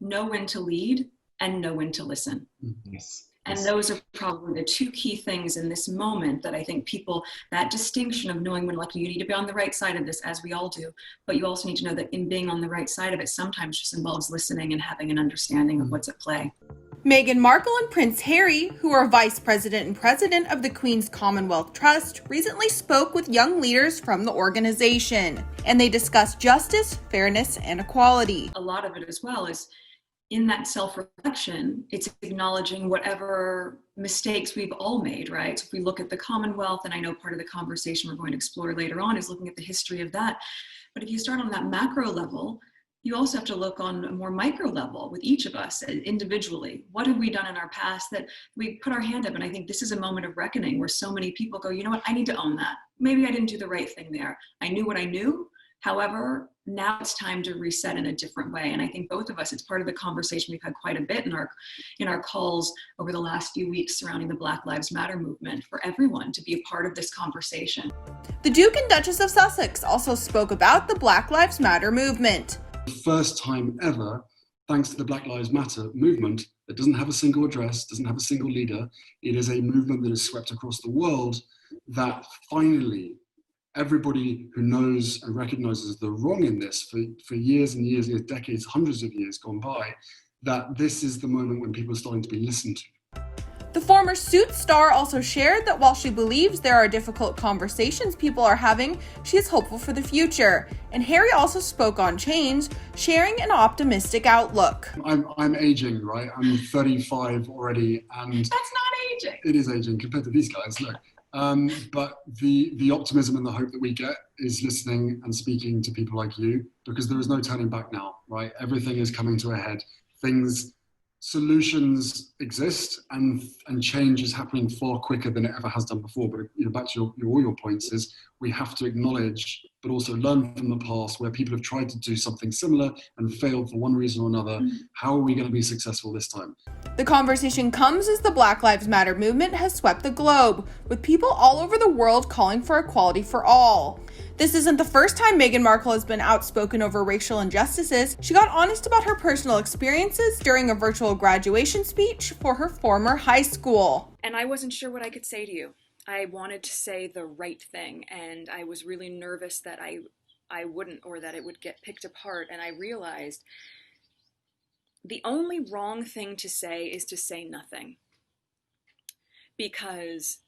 know when to lead and know when to listen. Yes. And those are probably the two key things in this moment that I think people, that distinction of knowing when, like, you need to be on the right side of this, as we all do, but you also need to know that in being on the right side of it sometimes just involves listening and having an understanding of what's at play. Meghan Markle and Prince Harry, who are Vice President and President of the Queen's Commonwealth Trust, recently spoke with young leaders from the organization, and they discussed justice, fairness, and equality. A lot of it as well is in that self-reflection, it's acknowledging whatever mistakes we've all made, right? So if we look at the Commonwealth, and I know part of the conversation we're going to explore later on is looking at the history of that. But if you start on that macro level, you also have to look on a more micro level with each of us individually. What have we done in our past that we put our hand up? And I think this is a moment of reckoning where so many people go, you know what, I need to own that. Maybe I didn't do the right thing there. I knew what I knew. However, now it's time to reset in a different way. And I think both of us, it's part of the conversation we've had quite a bit in our calls over the last few weeks surrounding the Black Lives Matter movement, for everyone to be a part of this conversation. The Duke and Duchess of Sussex also spoke about the Black Lives Matter movement. The first time ever, thanks to the Black Lives Matter movement, that doesn't have a single address, doesn't have a single leader. It is a movement that is swept across the world that finally everybody who knows and recognizes the wrong in this for years and years, decades, hundreds of years gone by, that this is the moment when people are starting to be listened to. The former Suits star also shared that while she believes there are difficult conversations people are having, she is hopeful for the future. And Harry also spoke on change, sharing an optimistic outlook. I'm aging, right? I'm 35 already, and that's not aging. It is aging compared to these guys, look. But the optimism and the hope that we get is listening and speaking to people like you, because there is no turning back now, right? Everything is coming to a head. Solutions exist, and change is happening far quicker than it ever has done before. But back to all your points is we have to acknowledge, but also learn from the past where people have tried to do something similar and failed for one reason or another. How are we going to be successful this time? The conversation comes as the Black Lives Matter movement has swept the globe, with people all over the world calling for equality for all. This isn't the first time Meghan Markle has been outspoken over racial injustices. She got honest about her personal experiences during a virtual graduation speech for her former high school. And I wasn't sure what I could say to you. I wanted to say the right thing, and I was really nervous that I wouldn't, or that it would get picked apart. And I realized the only wrong thing to say is to say nothing. Because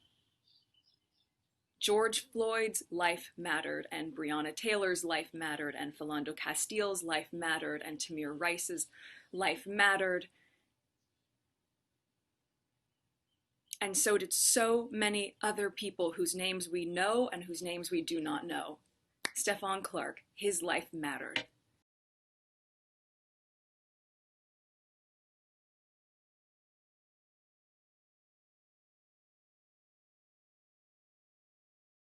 George Floyd's life mattered, and Breonna Taylor's life mattered, and Philando Castile's life mattered, and Tamir Rice's life mattered. And so did so many other people whose names we know and whose names we do not know. Stephon Clark, his life mattered.